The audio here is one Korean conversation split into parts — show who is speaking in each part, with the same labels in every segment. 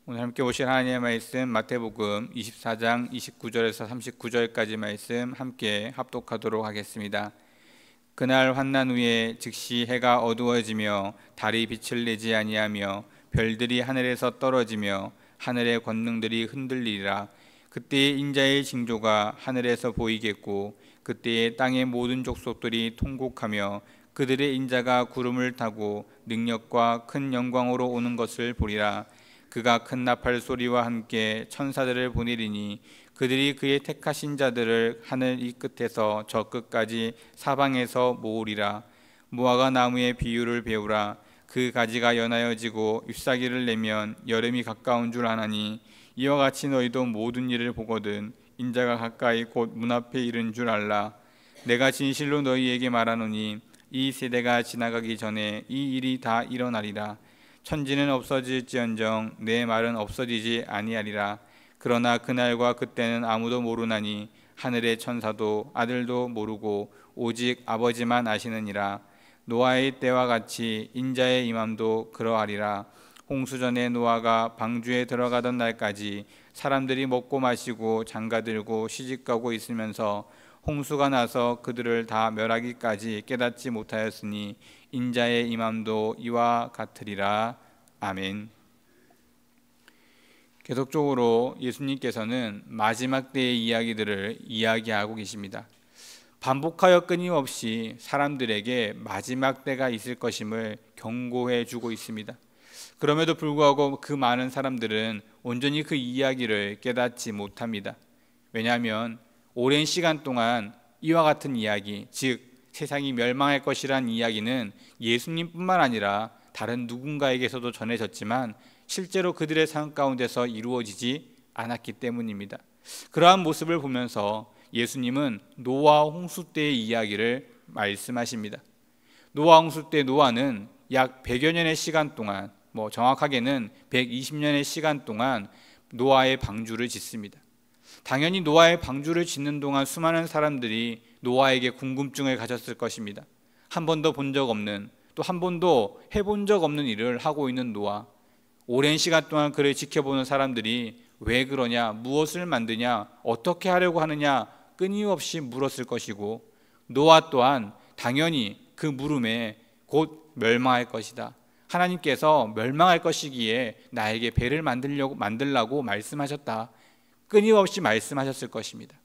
Speaker 1: 오늘 함께 보실 하나님의 말씀 마태복음 24장 29절에서 39절까지 말씀 함께 합독하도록 하겠습니다. 그날 환난 후에 즉시 해가 어두워지며 달이 빛을 내지 아니하며 별들이 하늘에서 떨어지며 하늘의 권능들이 흔들리리라. 그때에 인자의 징조가 하늘에서 보이겠고 그때에 땅의 모든 족속들이 통곡하며 그들의 인자가 구름을 타고 능력과 큰 영광으로 오는 것을 보리라. 그가 큰 나팔 소리와 함께 천사들을 보내리니 그들이 그의 택하신 자들을 하늘 이 끝에서 저 끝까지 사방에서 모으리라. 무화과 나무의 비유를 배우라. 그 가지가 연하여지고 잎사귀를 내면 여름이 가까운 줄 아나니 이와 같이 너희도 모든 일을 보거든 인자가 가까이 곧 문 앞에 이른 줄 알라. 내가 진실로 너희에게 말하노니 이 세대가 지나가기 전에 이 일이 다 일어나리라. 천지는 없어질지언정 내 말은 없어지지 아니하리라. 그러나 그날과 그때는 아무도 모르나니 하늘의 천사도 아들도 모르고 오직 아버지만 아시느니라. 노아의 때와 같이 인자의 임함도 그러하리라. 홍수전에 노아가 방주에 들어가던 날까지 사람들이 먹고 마시고 장가들고 시집가고 있으면서 홍수가 나서 그들을 다 멸하기까지 깨닫지 못하였으니 인자의 임함도 이와 같으리라. 아멘. 계속적으로 예수님께서는 마지막 때의 이야기들을 이야기하고 계십니다. 반복하여 끊임없이 사람들에게 마지막 때가 있을 것임을 경고해 주고 있습니다. 그럼에도 불구하고 그 많은 사람들은 온전히 그 이야기를 깨닫지 못합니다. 왜냐하면 오랜 시간 동안 이와 같은 이야기, 즉 세상이 멸망할 것이란 이야기는 예수님뿐만 아니라 다른 누군가에게서도 전해졌지만 실제로 그들의 삶 가운데서 이루어지지 않았기 때문입니다. 그러한 모습을 보면서 예수님은 노아 홍수 때의 이야기를 말씀하십니다. 노아 홍수 때 노아는 약 100여 년의 시간 동안, 정확하게는 120년의 시간 동안 노아의 방주를 짓습니다. 당연히 노아의 방주를 짓는 동안 수많은 사람들이 노아에게 궁금증을 가졌을 것입니다. 한 번도 본 적 없는, 또 한 번도 해본 적 없는 일을 하고 있는 노아. 오랜 시간 동안 그를 지켜보는 사람들이 왜 그러냐, 무엇을 만드냐, 어떻게 하려고 하느냐 끊임없이 물었을 것이고, 노아 또한 당연히 그 물음에 곧 멸망할 것이다. 하나님께서 멸망할 것이기에 나에게 배를 만들라고 말씀하셨다. 끊임없이 말씀하셨을 것입니다.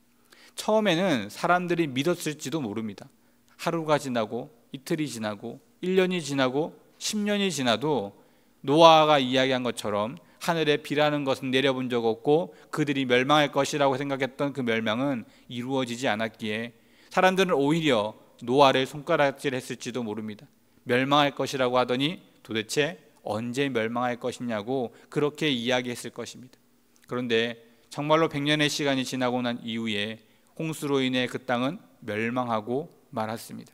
Speaker 1: 처음에는 사람들이 믿었을지도 모릅니다. 하루가 지나고 이틀이 지나고 1년이 지나고 10년이 지나도 노아가 이야기한 것처럼 하늘에 비라는 것은 내려본 적 없고 그들이 멸망할 것이라고 생각했던 그 멸망은 이루어지지 않았기에 사람들은 오히려 노아를 손가락질했을지도 모릅니다. 멸망할 것이라고 하더니 도대체 언제 멸망할 것이냐고 그렇게 이야기했을 것입니다. 그런데 정말로 100년의 시간이 지나고 난 이후에 홍수로 인해 그 땅은 멸망하고 말았습니다.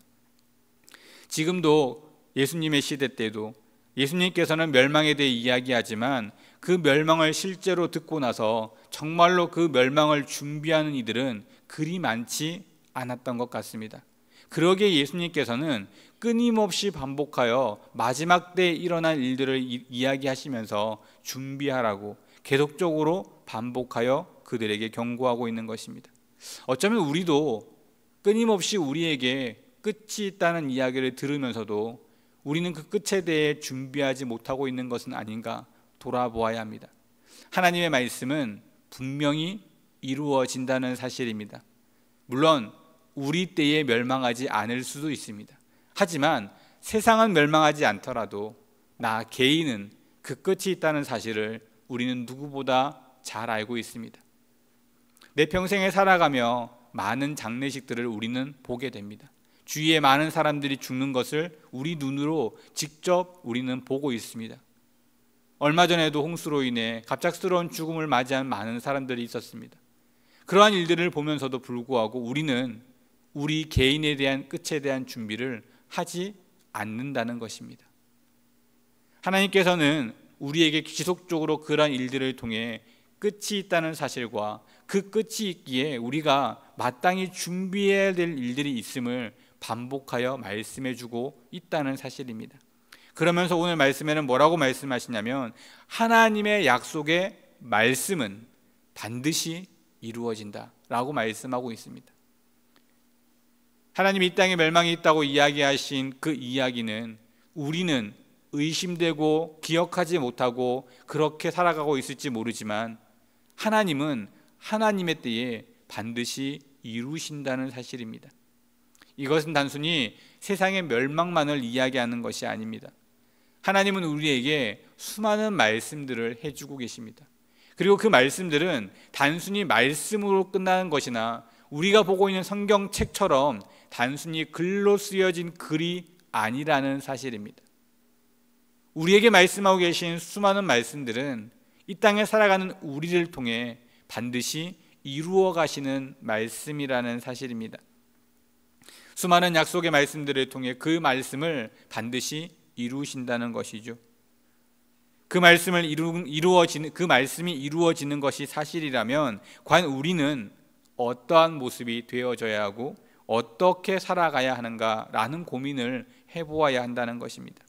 Speaker 1: 지금도 예수님의 시대 때도 예수님께서는 멸망에 대해 이야기하지만 그 멸망을 실제로 듣고 나서 정말로 그 멸망을 준비하는 이들은 그리 많지 않았던 것 같습니다. 그러기에 예수님께서는 끊임없이 반복하여 마지막 때에 일어날 일들을 이야기하시면서 준비하라고 계속적으로 반복하여 그들에게 경고하고 있는 것입니다. 어쩌면 우리도 끊임없이 우리에게 끝이 있다는 이야기를 들으면서도 우리는 그 끝에 대해 준비하지 못하고 있는 것은 아닌가 돌아보아야 합니다. 하나님의 말씀은 분명히 이루어진다는 사실입니다. 물론 우리 때에 멸망하지 않을 수도 있습니다. 하지만 세상은 멸망하지 않더라도 나 개인은 그 끝이 있다는 사실을 우리는 누구보다 잘 알고 있습니다. 내 평생에 살아가며 많은 장례식들을 우리는 보게 됩니다. 주위에 많은 사람들이 죽는 것을 우리 눈으로 직접 우리는 보고 있습니다. 얼마 전에도 홍수로 인해 갑작스러운 죽음을 맞이한 많은 사람들이 있었습니다. 그러한 일들을 보면서도 불구하고 우리는 우리 개인에 대한 끝에 대한 준비를 하지 않는다는 것입니다. 하나님께서는 우리에게 지속적으로 그러한 일들을 통해 끝이 있다는 사실과 그 끝이 있기에 우리가 마땅히 준비해야 될 일들이 있음을 반복하여 말씀해주고 있다는 사실입니다. 그러면서 오늘 말씀에는 뭐라고 말씀하시냐면 하나님의 약속의 말씀은 반드시 이루어진다 라고 말씀하고 있습니다. 하나님이 이 땅에 멸망이 있다고 이야기하신 그 이야기는 우리는 의심되고 기억하지 못하고 그렇게 살아가고 있을지 모르지만 하나님은 하나님의 때에 반드시 이루신다는 사실입니다. 이것은 단순히 세상의 멸망만을 이야기하는 것이 아닙니다. 하나님은 우리에게 수많은 말씀들을 해주고 계십니다. 그리고 그 말씀들은 단순히 말씀으로 끝나는 것이나 우리가 보고 있는 성경책처럼 단순히 글로 쓰여진 글이 아니라는 사실입니다. 우리에게 말씀하고 계신 수많은 말씀들은 이 땅에 살아가는 우리를 통해 반드시 이루어 가시는 말씀이라는 사실입니다. 수많은 약속의 말씀들을 통해 그 말씀을 반드시 이루신다는 것이죠. 그 말씀이 이루어지는 것이 사실이라면 과연 우리는 어떠한 모습이 되어져야 하고 어떻게 살아가야 하는가라는 고민을 해보아야 한다는 것입니다.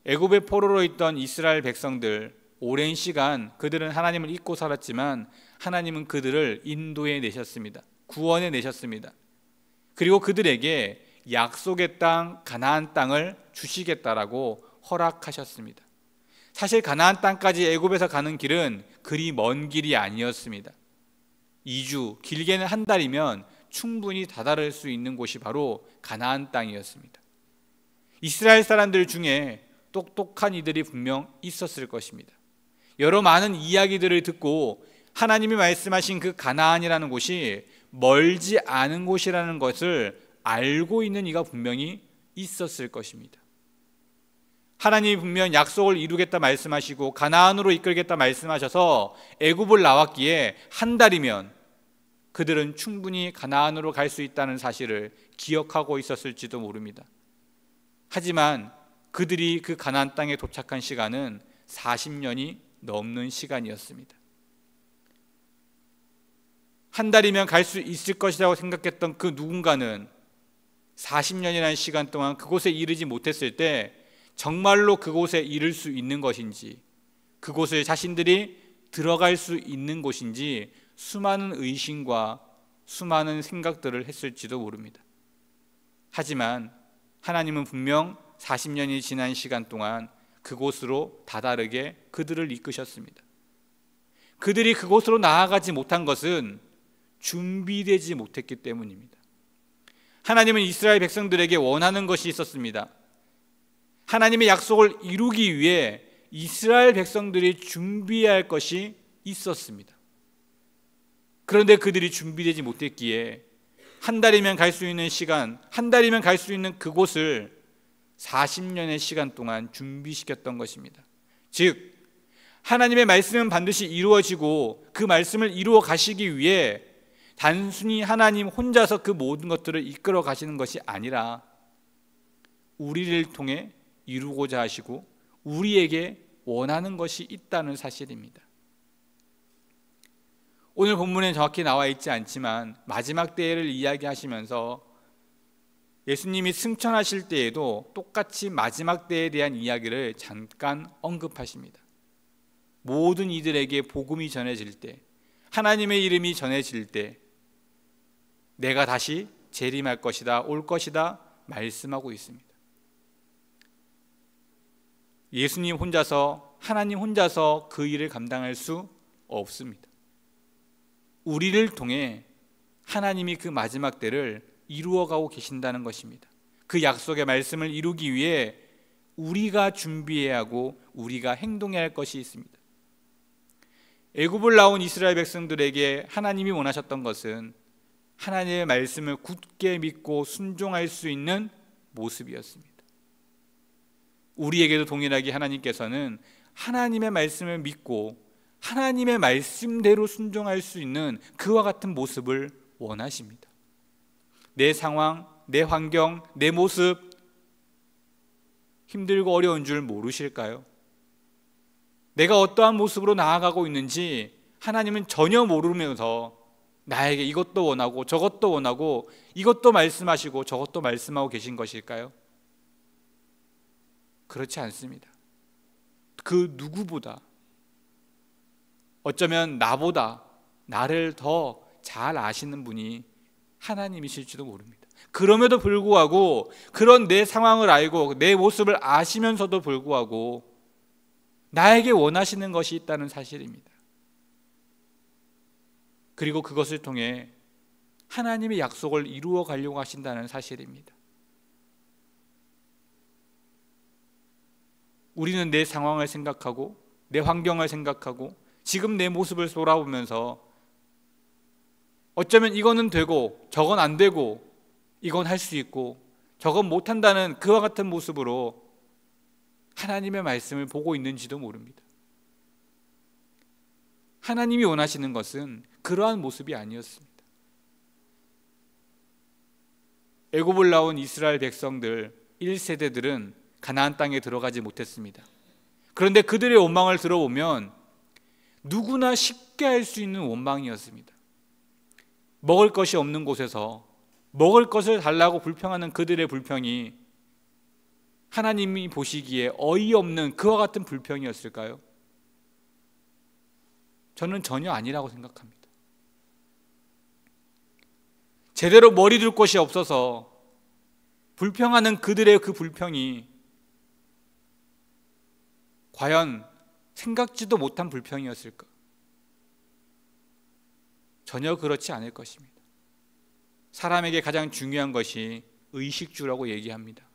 Speaker 1: 애굽의 포로로 있던 이스라엘 백성들, 오랜 시간 그들은 하나님을 잊고 살았지만 하나님은 그들을 인도해 내셨습니다. 구원해 내셨습니다. 그리고 그들에게 약속의 땅 가나안 땅을 주시겠다라고 허락하셨습니다. 사실 가나안 땅까지 애굽에서 가는 길은 그리 먼 길이 아니었습니다. 2주, 길게는 한 달이면 충분히 다다를 수 있는 곳이 바로 가나안 땅이었습니다. 이스라엘 사람들 중에 똑똑한 이들이 분명 있었을 것입니다. 여러 많은 이야기들을 듣고 하나님이 말씀하신 그 가나안이라는 곳이 멀지 않은 곳이라는 것을 알고 있는 이가 분명히 있었을 것입니다. 하나님이 분명 약속을 이루겠다 말씀하시고 가나안으로 이끌겠다 말씀하셔서 애굽을 나왔기에 한 달이면 그들은 충분히 가나안으로 갈 수 있다는 사실을 기억하고 있었을지도 모릅니다. 하지만 그들이 그 가나안 땅에 도착한 시간은 40년이 넘는 시간이었습니다. 한 달이면 갈 수 있을 것이라고 생각했던 그 누군가는 40년이라는 시간 동안 그곳에 이르지 못했을 때 정말로 그곳에 이를 수 있는 것인지, 그곳을 자신들이 들어갈 수 있는 곳인지 수많은 의심과 수많은 생각들을 했을지도 모릅니다. 하지만 하나님은 분명 40년이 지난 시간 동안 그곳으로 다다르게 그들을 이끄셨습니다. 그들이 그곳으로 나아가지 못한 것은 준비되지 못했기 때문입니다. 하나님은 이스라엘 백성들에게 원하는 것이 있었습니다. 하나님의 약속을 이루기 위해 이스라엘 백성들이 준비해야 할 것이 있었습니다. 그런데 그들이 준비되지 못했기에 한 달이면 갈 수 있는 시간, 한 달이면 갈 수 있는 그곳을 40년의 시간 동안 준비시켰던 것입니다. 즉 하나님의 말씀은 반드시 이루어지고 그 말씀을 이루어 가시기 위해 단순히 하나님 혼자서 그 모든 것들을 이끌어 가시는 것이 아니라 우리를 통해 이루고자 하시고 우리에게 원하는 것이 있다는 사실입니다. 오늘 본문에 정확히 나와 있지 않지만 마지막 때를 이야기하시면서 예수님이 승천하실 때에도 똑같이 마지막 때에 대한 이야기를 잠깐 언급하십니다. 모든 이들에게 복음이 전해질 때, 하나님의 이름이 전해질 때 내가 다시 재림할 것이다, 올 것이다 말씀하고 있습니다. 예수님 혼자서, 하나님 혼자서 그 일을 감당할 수 없습니다. 우리를 통해 하나님이 그 마지막 때를 이루어가고 계신다는 것입니다. 그 약속의 말씀을 이루기 위해 우리가 준비해야 하고 우리가 행동해야 할 것이 있습니다. 애굽을 나온 이스라엘 백성들에게 하나님이 원하셨던 것은 하나님의 말씀을 굳게 믿고 순종할 수 있는 모습이었습니다. 우리에게도 동일하게 하나님께서는 하나님의 말씀을 믿고 하나님의 말씀대로 순종할 수 있는 그와 같은 모습을 원하십니다. 내 상황, 내 환경, 내 모습 힘들고 어려운 줄 모르실까요? 내가 어떠한 모습으로 나아가고 있는지 하나님은 전혀 모르면서 나에게 이것도 원하고 저것도 원하고 이것도 말씀하시고 저것도 말씀하고 계신 것일까요? 그렇지 않습니다. 그 누구보다, 어쩌면 나보다 나를 더 잘 아시는 분이 하나님이실지도 모릅니다. 그럼에도 불구하고 그런 내 상황을 알고 내 모습을 아시면서도 불구하고 나에게 원하시는 것이 있다는 사실입니다. 그리고 그것을 통해 하나님의 약속을 이루어 가려고 하신다는 사실입니다. 우리는 내 상황을 생각하고 내 환경을 생각하고 지금 내 모습을 돌아보면서 어쩌면 이거는 되고 저건 안 되고 이건 할 수 있고 저건 못한다는 그와 같은 모습으로 하나님의 말씀을 보고 있는지도 모릅니다. 하나님이 원하시는 것은 그러한 모습이 아니었습니다. 애굽을 나온 이스라엘 백성들 1세대들은 가나안 땅에 들어가지 못했습니다. 그런데 그들의 원망을 들어보면 누구나 쉽게 할 수 있는 원망이었습니다. 먹을 것이 없는 곳에서 먹을 것을 달라고 불평하는 그들의 불평이 하나님이 보시기에 어이없는 그와 같은 불평이었을까요? 저는 전혀 아니라고 생각합니다. 제대로 머리 둘 곳이 없어서 불평하는 그들의 그 불평이 과연 생각지도 못한 불평이었을까? 전혀 그렇지 않을 것입니다. 사람에게 가장 중요한 것이 의식주라고 얘기합니다.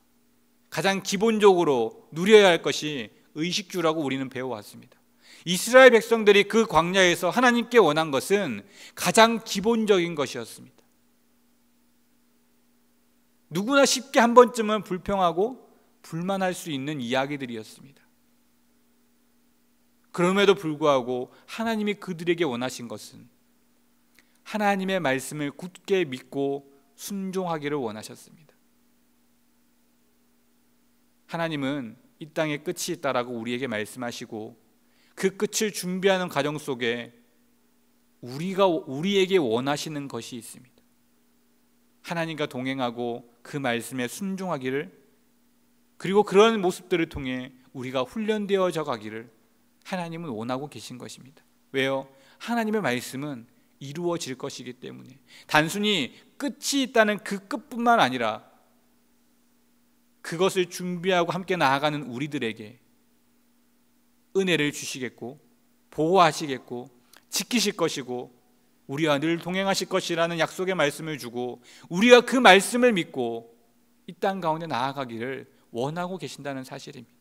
Speaker 1: 가장 기본적으로 누려야 할 것이 의식주라고 우리는 배워왔습니다. 이스라엘 백성들이 그 광야에서 하나님께 원한 것은 가장 기본적인 것이었습니다. 누구나 쉽게 한 번쯤은 불평하고 불만할 수 있는 이야기들이었습니다. 그럼에도 불구하고 하나님이 그들에게 원하신 것은 하나님의 말씀을 굳게 믿고 순종하기를 원하셨습니다. 하나님은 이 땅에 끝이 있다라고 우리에게 말씀하시고 그 끝을 준비하는 과정 속에 우리에게 원하시는 것이 있습니다. 하나님과 동행하고 그 말씀에 순종하기를, 그리고 그런 모습들을 통해 우리가 훈련되어져 가기를 하나님은 원하고 계신 것입니다. 왜요? 하나님의 말씀은 이루어질 것이기 때문에. 단순히 끝이 있다는 그 끝뿐만 아니라 그것을 준비하고 함께 나아가는 우리들에게 은혜를 주시겠고 보호하시겠고 지키실 것이고 우리와 늘 동행하실 것이라는 약속의 말씀을 주고 우리가 그 말씀을 믿고 이 땅 가운데 나아가기를 원하고 계신다는 사실입니다.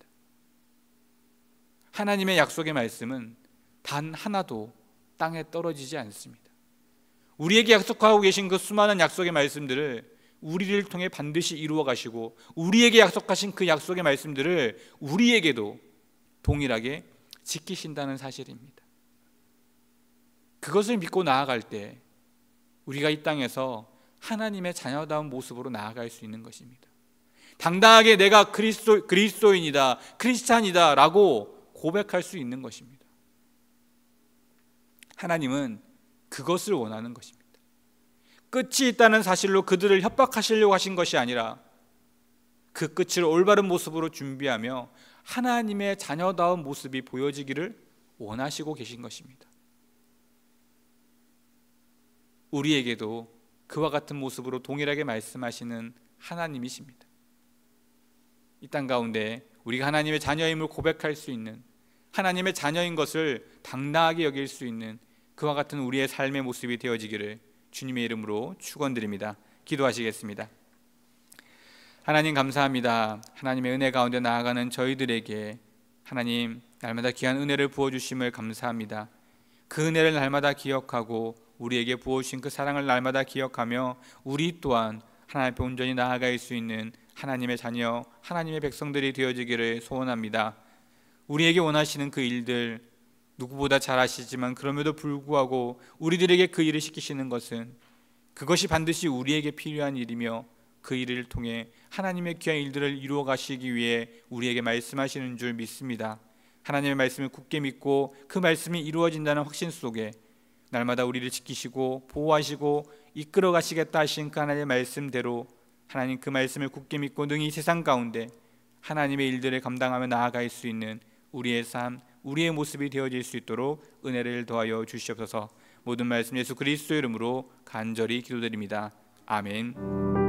Speaker 1: 하나님의 약속의 말씀은 단 하나도 땅에 떨어지지 않습니다. 우리에게 약속하고 계신 그 수많은 약속의 말씀들을 우리를 통해 반드시 이루어 가시고 우리에게 약속하신 그 약속의 말씀들을 우리에게도 동일하게 지키신다는 사실입니다. 그것을 믿고 나아갈 때 우리가 이 땅에서 하나님의 자녀다운 모습으로 나아갈 수 있는 것입니다. 당당하게 내가 그리스도인이다, 크리스찬이다 라고 고백할 수 있는 것입니다. 하나님은 그것을 원하는 것입니다. 끝이 있다는 사실로 그들을 협박하시려고 하신 것이 아니라 그 끝을 올바른 모습으로 준비하며 하나님의 자녀다운 모습이 보여지기를 원하시고 계신 것입니다. 우리에게도 그와 같은 모습으로 동일하게 말씀하시는 하나님이십니다. 이 땅 가운데 우리가 하나님의 자녀임을 고백할 수 있는, 하나님의 자녀인 것을 당당하게 여길 수 있는 그와 같은 우리의 삶의 모습이 되어지기를 주님의 이름으로 축원드립니다. 기도하시겠습니다. 하나님 감사합니다. 하나님의 은혜 가운데 나아가는 저희들에게 하나님 날마다 귀한 은혜를 부어주심을 감사합니다. 그 은혜를 날마다 기억하고 우리에게 부어주신 그 사랑을 날마다 기억하며 우리 또한 하나님 앞에 온전히 나아갈 수 있는 하나님의 자녀, 하나님의 백성들이 되어지기를 소원합니다. 우리에게 원하시는 그 일들 누구보다 잘 아시지만 그럼에도 불구하고 우리들에게 그 일을 시키시는 것은 그것이 반드시 우리에게 필요한 일이며 그 일을 통해 하나님의 귀한 일들을 이루어 가시기 위해 우리에게 말씀하시는 줄 믿습니다. 하나님의 말씀을 굳게 믿고 그 말씀이 이루어진다는 확신 속에 날마다 우리를 지키시고 보호하시고 이끌어 가시겠다 하신 그 하나님의 말씀대로 하나님 그 말씀을 굳게 믿고 능히 세상 가운데 하나님의 일들을 감당하며 나아갈 수 있는 우리의 삶, 우리의 모습이 되어질 수 있도록 은혜를 더하여 주시옵소서. 모든 말씀 예수 그리스도의 이름으로 간절히 기도드립니다. 아멘.